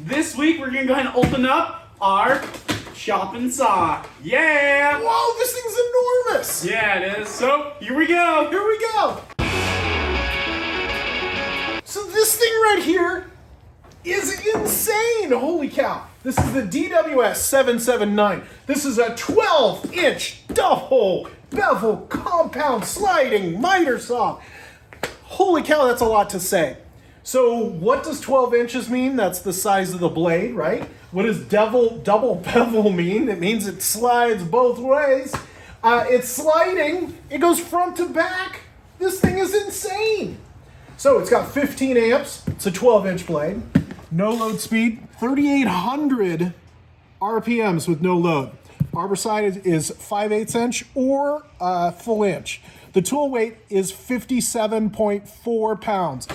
This week we're gonna go ahead and open up our chopping saw. Yeah! Whoa, this thing's enormous! Yeah, it is. So, here we go. Here we go. So this thing right here is insane. Holy cow. This is the DWS 779. This is a 12-inch double bevel compound sliding miter saw. Holy cow, that's a lot to say. So what does 12 inches mean? That's the size of the blade, right? What does double bevel mean? It means it slides both ways. It's sliding. It goes front to back. This thing is insane. So it's got 15 amps. It's a 12-inch blade. No load speed. 3,800 RPMs with no load. Arbor side is 5/8 inch or full inch. The tool weight is 57.4 pounds.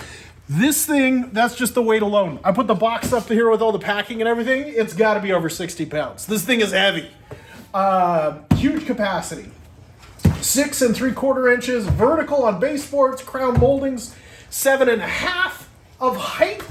This thing, that's just the weight alone. I put the box up to here with all the packing and everything. It's got to be over 60 pounds. This thing is heavy. Huge capacity. 6 3/4 inches vertical on baseboards, crown moldings, 7.5 of height.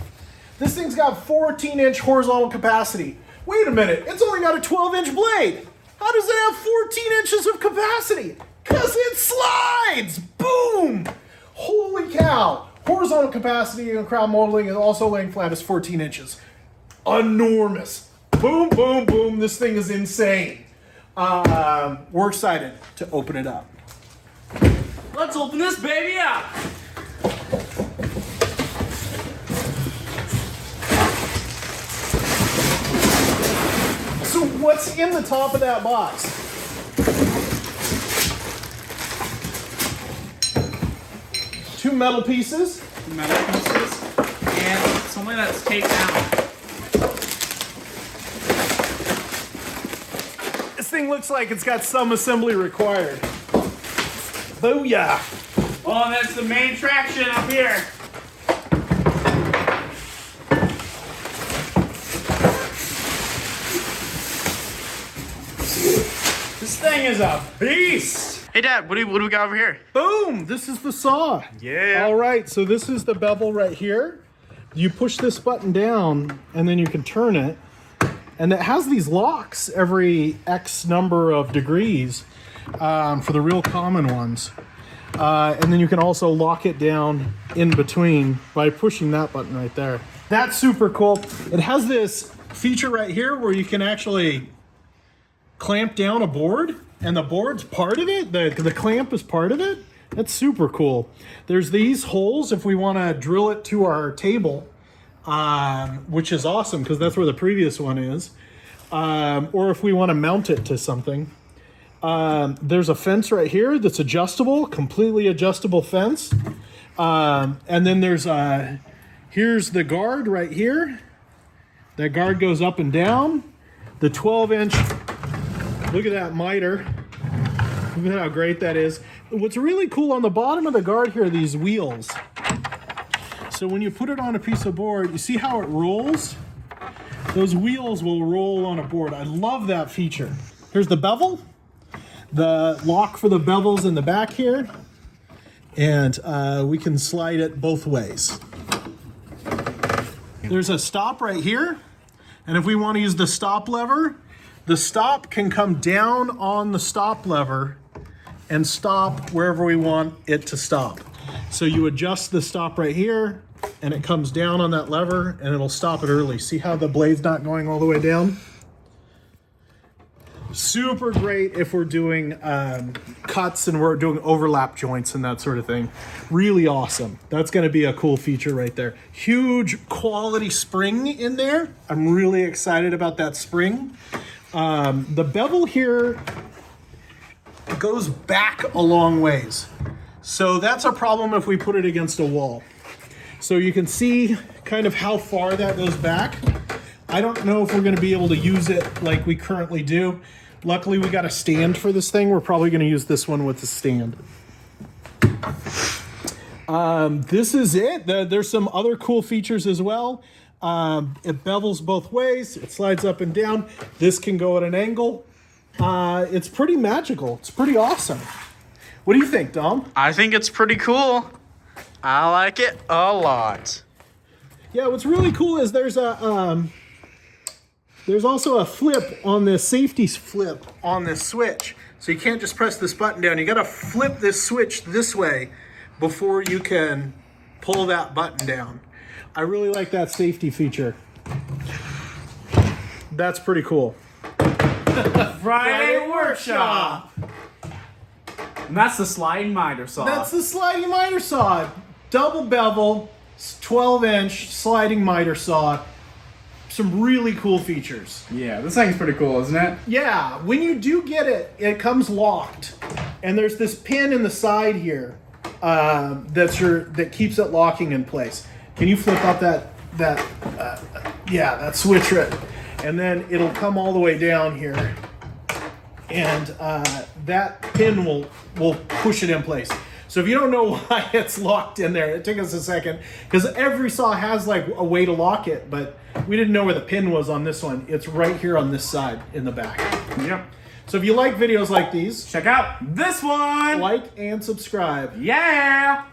This thing's got 14-inch horizontal capacity. Wait a minute, it's only got a 12-inch blade. How does it have 14 inches of capacity? Because it slides! Boom! Holy cow! Horizontal capacity and crown molding and also laying flat is 14 inches. Enormous. Boom, boom, boom. This thing is insane. We're excited to open it up. Let's open this baby up. So what's in the top of that box? Two metal pieces. And something that's taped down. This thing looks like it's got some assembly required. Booyah! Oh, and that's the main traction up here. This thing is a beast. Hey, Dad, what do we got over here? Boom! This is the saw. Yeah. All right, so this is the bevel right here. You push this button down, and then you can turn it. And it has these locks every X number of degrees for the real common ones. And then you can also lock it down in between by pushing that button right there. That's super cool. It has this feature right here where you can actually clamp down a board, and the board's part of it. The clamp is part of it. That's super cool. There's these holes if we want to drill it to our table, which is awesome because that's where the previous one is. Or if we want to mount it to something. There's a fence right here that's adjustable, completely adjustable fence. And then there's here's the guard right here. That guard goes up and down. The 12-inch, look at that miter. Look at how great that is. What's really cool on the bottom of the guard here are these wheels. So when you put it on a piece of board, you see how it rolls? Those wheels will roll on a board. I love that feature. Here's the bevel. The lock for the bevel's in the back here. And we can slide it both ways. There's a stop right here. And if we want to use the stop lever, the stop can come down on the stop lever and stop wherever we want it to stop. So you adjust the stop right here, and it comes down on that lever, and it'll stop it early. See how the blade's not going all the way down? Super great if we're doing cuts and we're doing overlap joints and that sort of thing. Really awesome. That's going to be a cool feature right there. Huge quality spring in there. I'm really excited about that spring. The bevel here goes back a long ways. So that's a problem if we put it against a wall. So you can see kind of how far that goes back. I don't know if we're going to be able to use it like we currently do. Luckily, we got a stand for this thing. We're probably going to use this one with the stand. This is it. There's some other cool features as well. It bevels both ways. It slides up and down. This can go at an angle. It's pretty magical. It's pretty awesome. What do you think, Dom? I think it's pretty cool. I like it a lot. Yeah, what's really cool is there's a There's also a flip on this, safety flip on this switch. So you can't just press this button down. You gotta flip this switch this way before you can pull that button down. I really like that safety feature. That's pretty cool. Friday Workshop. And that's the sliding miter saw. That's the sliding miter saw. Double bevel, 12-inch sliding miter saw. Some really cool features. Yeah, this thing's pretty cool, isn't it? Yeah, when you do get it, it comes locked. And there's this pin in the side here that keeps it locking in place. Can you flip up that switch right? And then it'll come all the way down here. And that pin will push it in place. So if you don't know why it's locked in there, it took us a second, because every saw has like a way to lock it, but we didn't know where the pin was on this one. It's right here on this side in the back. Yep. So if you like videos like these, Check out this one. like and subscribe. Yeah.